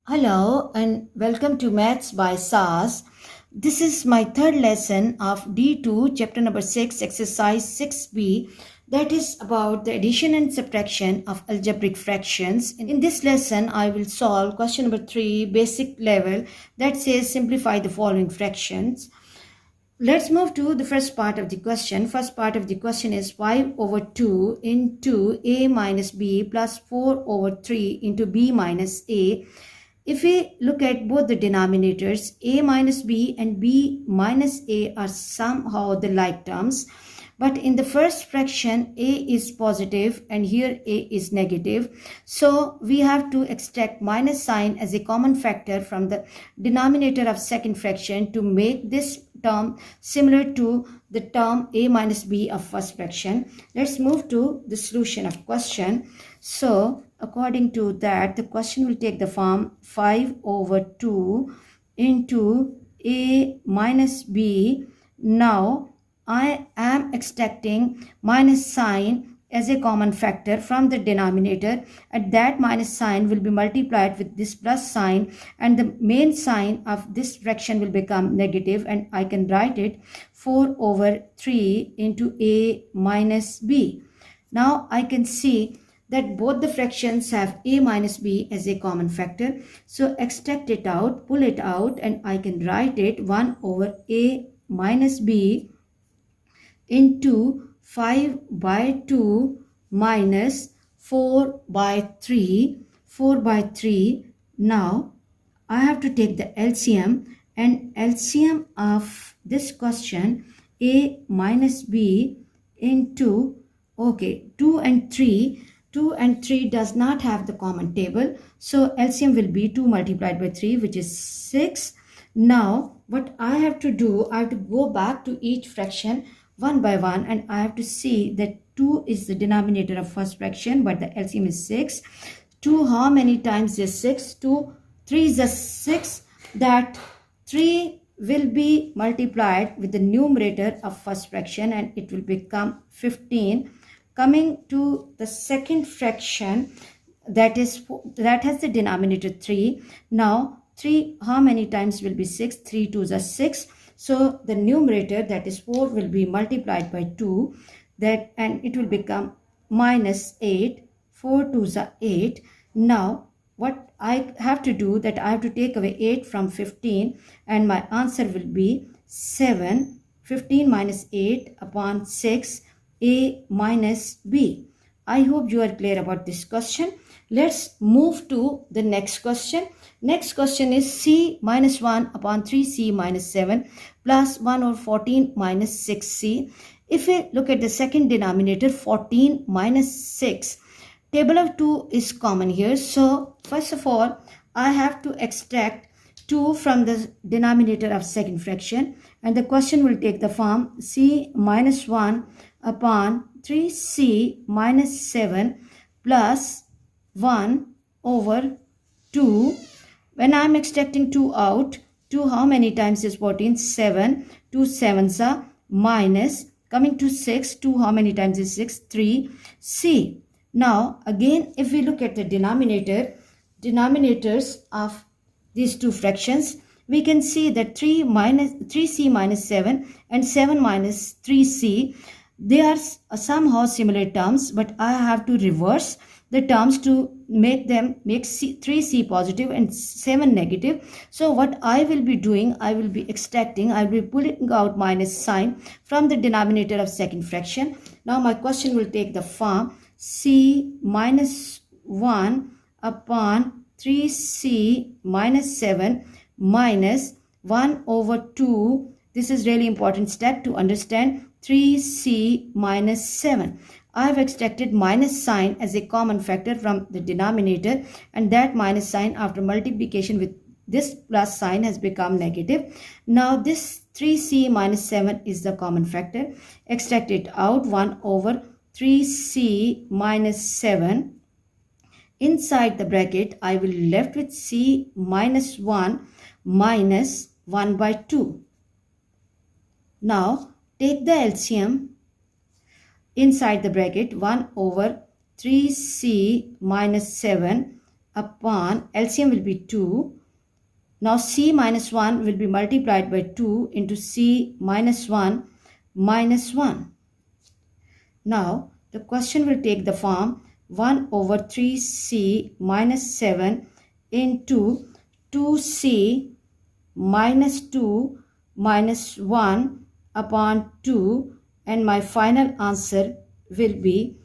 Hello and welcome to Maths by SAS. This is my third lesson of D2, chapter number 6, exercise 6B, that is about the addition and subtraction of algebraic fractions. In this lesson, I will solve question number 3, basic level, that says simplify the following fractions. Let's move to the first part of the question. First part of the question is 5 over 2 into a minus b plus 4 over 3 into b minus a. If we look at both the denominators, a minus b and b minus a are somehow the like terms. But in the first fraction, a is positive and here a is negative. So we have to extract minus sign as a common factor from the denominator of second fraction to make this term similar to the term a minus b of first fraction. Let's move to the solution of question. So according to that, the question will take the form 5 over 2 into a minus b. Now I am extracting minus sign as a common factor from the denominator, and that minus sign will be multiplied with this plus sign, and the main sign of this fraction will become negative, and I can write it 4 over 3 into a minus b. Now I can see that both the fractions have a minus b as a common factor. So extract it out, pull it out, and I can write it 1 over a minus b into 5 by 2 minus 4 by 3. 4 by 3. Now I have to take the LCM, and LCM of this question a minus b into 2 and 3. 2 and 3 does not have the common table, so LCM will be 2 multiplied by 3, which is 6. Now what I have to do, I have to go back to each fraction one by one, and I have to see that 2 is the denominator of first fraction, but the LCM is 6. 2 how many times is 6? 2, 3 is a 6. That 3 will be multiplied with the numerator of first fraction, and it will become 15. Coming to the second fraction, that has the denominator 3. Now 3 how many times will be 6? 3 2s are 6. So the numerator, that is 4, will be multiplied by 2, and it will become minus 8. 4 2s are 8. Now what I have to do, that I have to take away 8 from 15, and my answer will be 7. 15 minus 8 upon 6, a minus b. I hope you are clear about this question. Let's move to the next question. Next question is c minus 1 upon 3c minus 7 plus 1 over 14 minus 6c. If we look at the second denominator, 14 minus 6, table of 2 is common here. So first of all, I have to extract 2 from the denominator of second fraction, and the question will take the form c minus 1 upon 3c minus 7 plus 1 over 2. When I am extracting 2 out, 2 how many times is 14? 7. 2 7s are minus. Coming to 6, 2 how many times is 6? 3. C. Now again, if we look at the denominators of these two fractions, we can see that 3c minus 7 and 7 minus 3c, they are somehow similar terms, but I have to reverse the terms to make 3c positive and 7 negative. So what I will be doing, I will be pulling out minus sign from the denominator of second fraction. Now my question will take the form c minus 1 upon 3c minus 7 minus 1 over 2. This is really important step to understand. 3c minus 7. I have extracted minus sign as a common factor from the denominator, and that minus sign after multiplication with this plus sign has become negative. Now this 3c minus 7 is the common factor. Extract it out, 1 over 3c minus 7. Inside the bracket, I will be left with c minus 1 minus 1 by 2. Now take the LCM. Inside the bracket, 1 over 3c minus 7 upon LCM will be 2. Now C minus 1 will be multiplied by 2 into C minus 1 minus 1. Now the question will take the form 1 over 3C minus 7 into 2C minus 2 minus 1 upon 2, and my final answer will be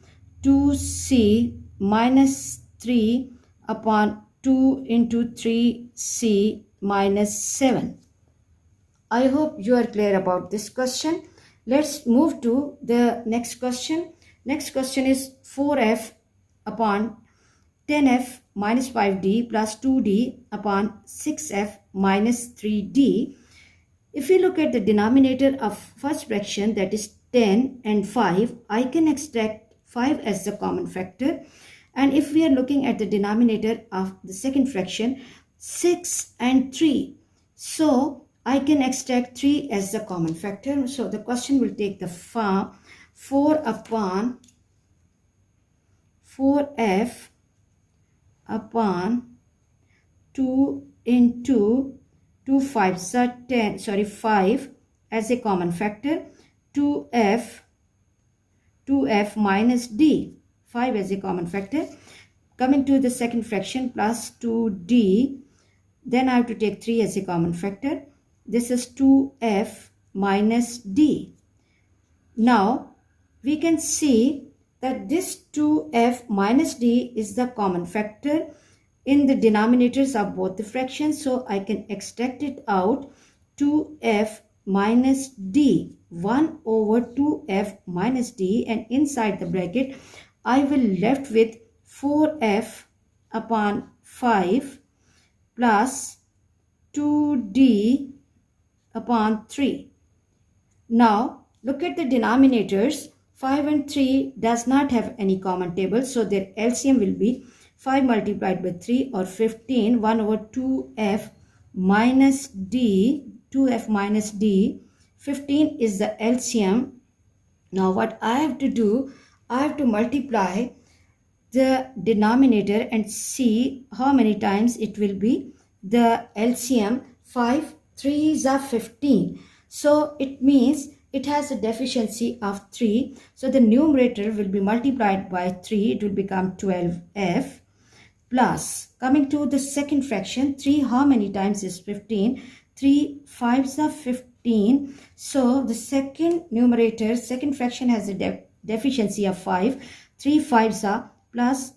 2C minus 3 upon 2 into 3C minus 7. I hope you are clear about this question. Let's move to the next question. Next question is 4f upon 10f minus 5d plus 2d upon 6f minus 3d. If we look at the denominator of first fraction, that is 10 and 5, I can extract 5 as the common factor. And if we are looking at the denominator of the second fraction, 6 and 3, so I can extract 3 as the common factor. So the question will take the form 4 upon 4f upon 2 into 2 5s are 10, 5 as a common factor, 2f minus d, 5 as a common factor. Coming to the second fraction, plus 2d, then I have to take 3 as a common factor. This is 2f minus d. Now we can see that this 2f minus d is the common factor in the denominators of both the fractions, so I can extract it out. 2f minus d, 1 over 2f minus d, and inside the bracket I will left with 4f upon 5 plus 2d upon 3. Now look at the denominators. 5 and 3 does not have any common table, so their LCM will be 5 multiplied by 3 or 15, 1 over 2f minus d, 2f minus d, 15 is the LCM. Now what I have to do, I have to multiply the denominator and see how many times it will be the LCM. 5 3s are 15, so it means it has a deficiency of 3, so the numerator will be multiplied by 3, it will become 12f plus, coming to the second fraction, 3 how many times is 15, 3 5s are 15, so the second numerator, second fraction has a deficiency of 5, 3 5s are plus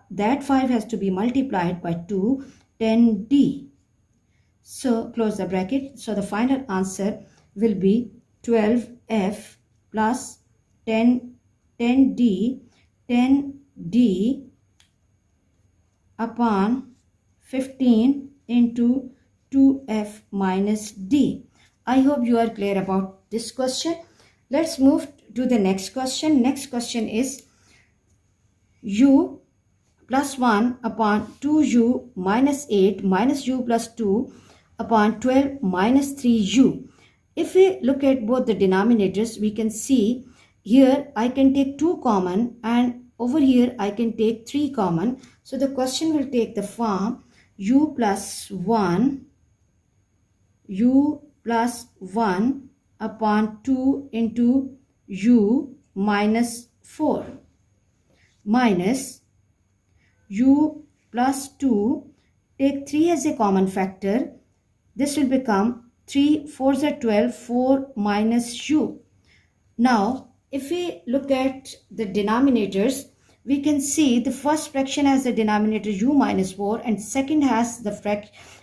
that 5 has to be multiplied by 2, 10d. So close the bracket. So the final answer will be 12f plus 10d upon 15 into 2f minus d. I hope you are clear about this question. Let's move to the next question. Next question is u plus 1 upon 2u minus 8 minus u plus 2 upon 12 minus 3u. If we look at both the denominators, we can see here I can take 2 common and over here I can take 3 common. So the question will take the form u plus 1 upon 2 into u minus 4 minus u plus 2, take 3 as a common factor. This will become 3 4s are 12, 4 minus u. Now if we look at the denominators, we can see the first fraction has the denominator u minus 4 and second has the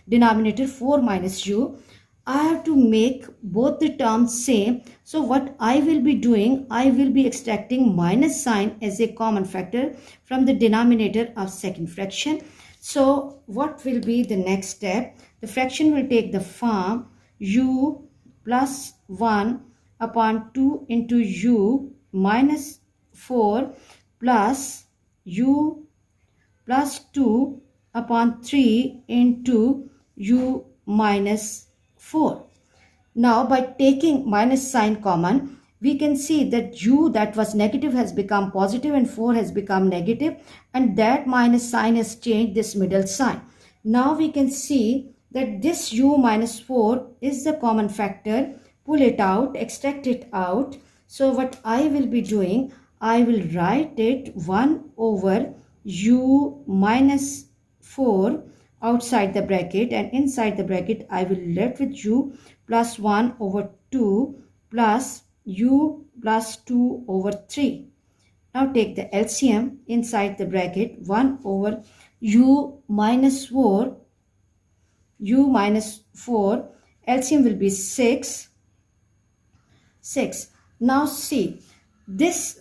denominator 4 minus u. I have to make both the terms same. So what I will be doing, I will be extracting minus sign as a common factor from the denominator of second fraction. So what will be the next step? The fraction will take the form u plus 1 upon 2 into u minus 4 plus u plus 2 upon 3 into u minus 4. Now by taking minus sign common, we can see that u that was negative has become positive and 4 has become negative, and that minus sign has changed this middle sign. Now we can see that this u minus 4 is the common factor. Pull it out, extract it out. So what I will be doing, I will write it 1 over u minus 4 outside the bracket, and inside the bracket I will left with u plus 1 over 2 plus u plus 2 over 3. Now take the LCM inside the bracket. 1 over u minus 4, LCM will be 6. Now see, this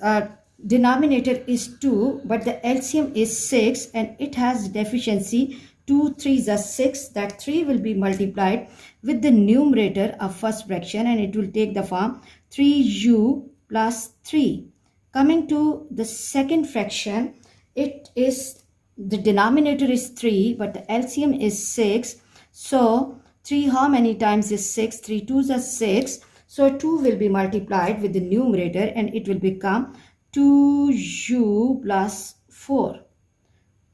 denominator is 2, but the LCM is 6 and it has deficiency 2 3s are 6. That 3 will be multiplied with the numerator of first fraction and it will take the form 3u plus 3. Coming to the second fraction, it is the denominator is 3 but the LCM is 6. So 3 how many times is 6? 3 2s are 6. So 2 will be multiplied with the numerator and it will become 2u plus 4.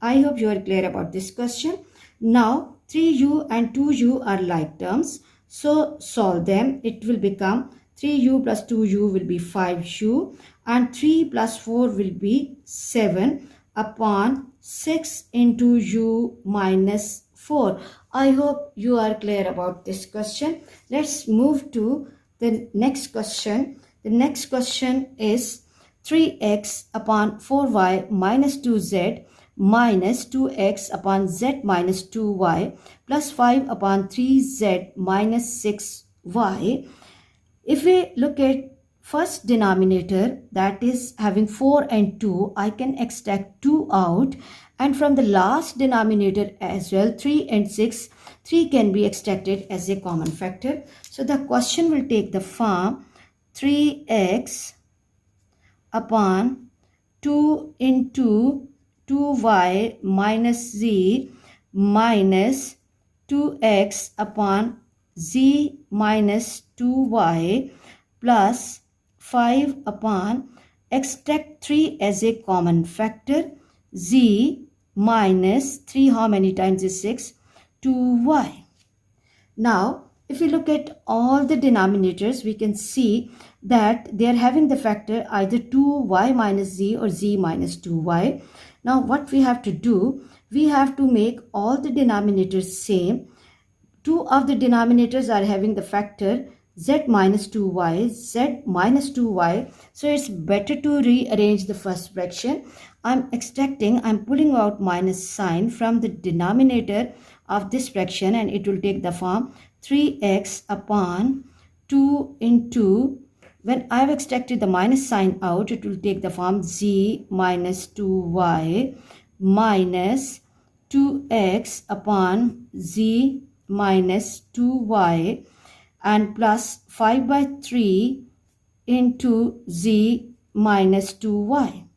I hope you are clear about this question. Now 3u and 2u are like terms. So solve them. It will become 3u plus 2u will be 5u and 3 plus 4 will be 7 upon 6 into u minus 4. I hope you are clear about this question. Let's move to the next question. The next question is 3x upon 4y minus 2z minus 2x upon z minus 2y plus 5 upon 3z minus 6y. If we look at first denominator, that is having 4 and 2, I can extract 2 out, and from the last denominator as well, 3 and 6, 3 can be extracted as a common factor. So the question will take the form 3x upon 2 into 2y minus z minus 2x upon z minus 2y plus 5 upon, extract 3 as a common factor, z minus 3 how many times is 6? 2y. Now if we look at all the denominators, we can see that they are having the factor either 2y minus z or z minus 2y. Now what we have to do, we have to make all the denominators same. 2 of the denominators are having the factor z minus 2y, z minus 2y. So it's better to rearrange the first fraction. I'm pulling out minus sign from the denominator of this fraction and it will take the form 3x upon 2 into, when I've extracted the minus sign out, it will take the form z minus 2y minus 2x upon z minus 2y and plus 5 by 3 into z minus 2y.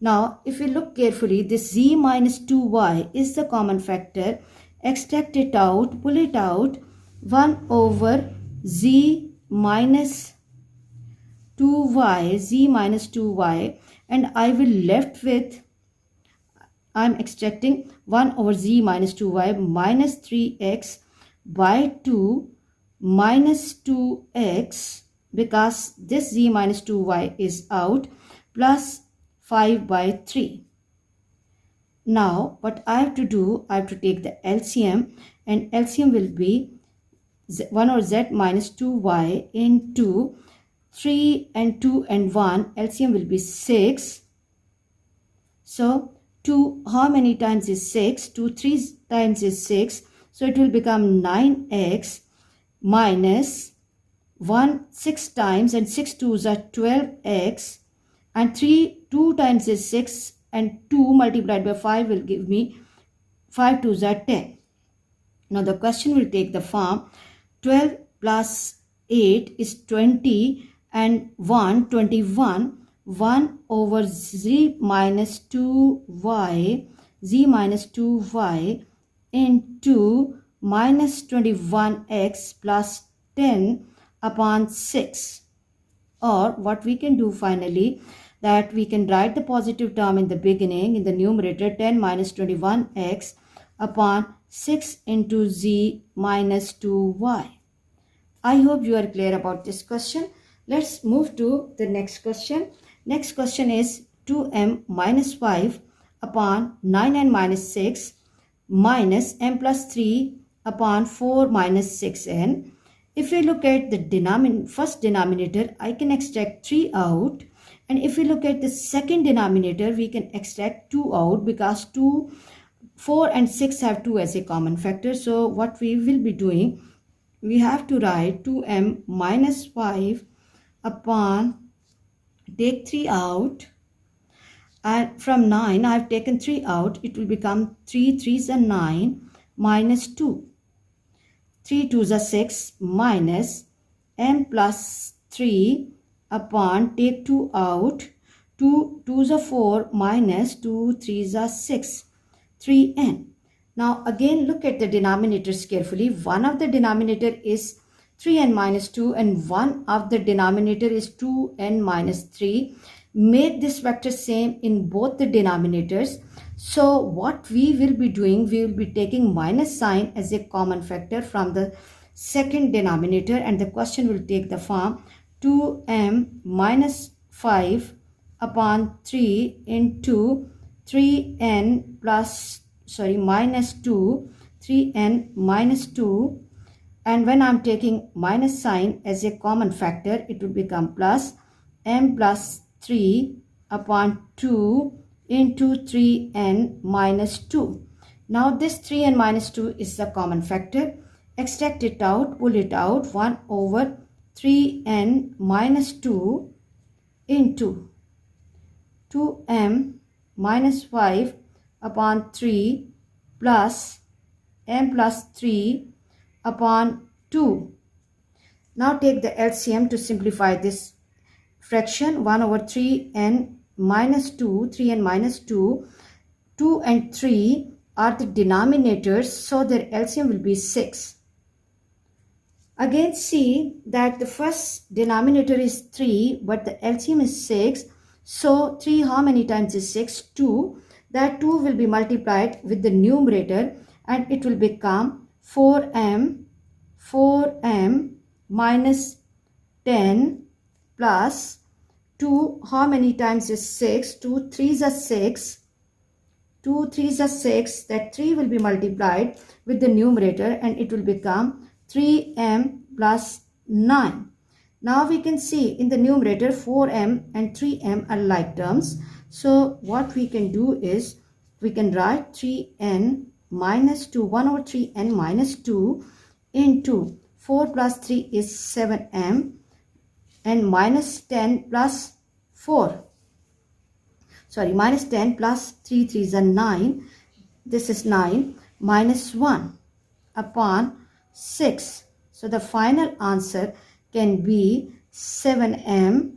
Now if we look carefully, this z minus 2y is the common factor. Extract it out, pull it out, 1 over z minus 2y, and I will left with, I'm extracting 1 over z minus 2y minus 3x by 2 minus 2x, because this z minus 2y is out, plus 5 by 3. Now what I have to do, I have to take the LCM, and LCM will be 1 over z minus 2y into 3 and 2 and 1, LCM will be 6. So 2 how many times is 6? 2 3 times is 6. So it will become 9x minus 1 6 times, and 6 2s are 12x, and 3 2 times is 6, and 2 multiplied by 5 will give me 5 2s are 10. Now the question will take the form 12 plus 8 is 20 and 1 21, 1 over z minus 2y into minus 21x plus 10 upon 6. Or what we can do finally, that we can write the positive term in the beginning in the numerator 10 minus 21x upon 6 into z minus 2y. I hope you are clear about this question. Let's move to the next question. Next question is 2m minus 5 upon 9n minus 6 minus m plus 3 upon 4 minus 6n. If we look at the first denominator, I can extract 3 out. And if we look at the second denominator, we can extract 2 out because 4 and 6 have 2 as a common factor. So what we will be doing, we have to write 2m minus 5 upon, take 3 out, and from 9 I have taken 3 out, it will become 3 3s are 9 minus 2. 3 2s are 6 minus m plus 3 upon, take 2 out, 2 2s are 4 minus 2 3s are 6, 3n. Now again look at the denominators carefully. One of the denominator is 3n minus 2 and one of the denominator is 2n minus 3. Make this vector same in both the denominators. So what we will be doing, we will be taking minus sign as a common factor from the second denominator, and the question will take the form 2m minus 5 upon 3 into 3n minus 2, 3n minus 2, and when I'm taking minus sign as a common factor, it will become plus m plus 3 upon 2 into 3n minus 2. Now this 3n minus 2 is the common factor. Extract it out, pull it out, 1 over 3n minus 2 into 2m minus 5 upon 3 plus m plus 3 upon 2. Now take the LCM to simplify this fraction. 1 over 3n minus 2, 3n minus 2, 2 and 3 are the denominators, so their LCM will be 6. Again see that the first denominator is 3 but the LCM is 6. So 3 how many times is 6? 2. That 2 will be multiplied with the numerator and it will become 4m minus 10 plus 2 how many times is 6? 2 3s are 6. 2 3s are 6. That 3 will be multiplied with the numerator and it will become 3m plus 9. Now we can see in the numerator 4m and 3m are like terms. So what we can do is we can write 3n minus 2, 1 over 3n minus 2 into 4 plus 3 is 7m and minus 10 plus 4. Sorry, minus 10 plus 3 3s are 9. This is 9 minus 1 upon 6. So the final answer can be 7m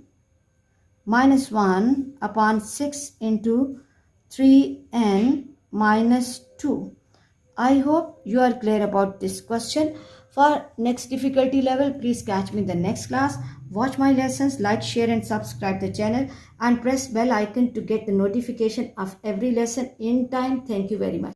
minus 1 upon 6 into 3n minus 2. I hope you are clear about this question. For next difficulty level, please catch me in the next class. Watch my lessons, like, share and subscribe the channel and press bell icon to get the notification of every lesson in time. Thank you very much.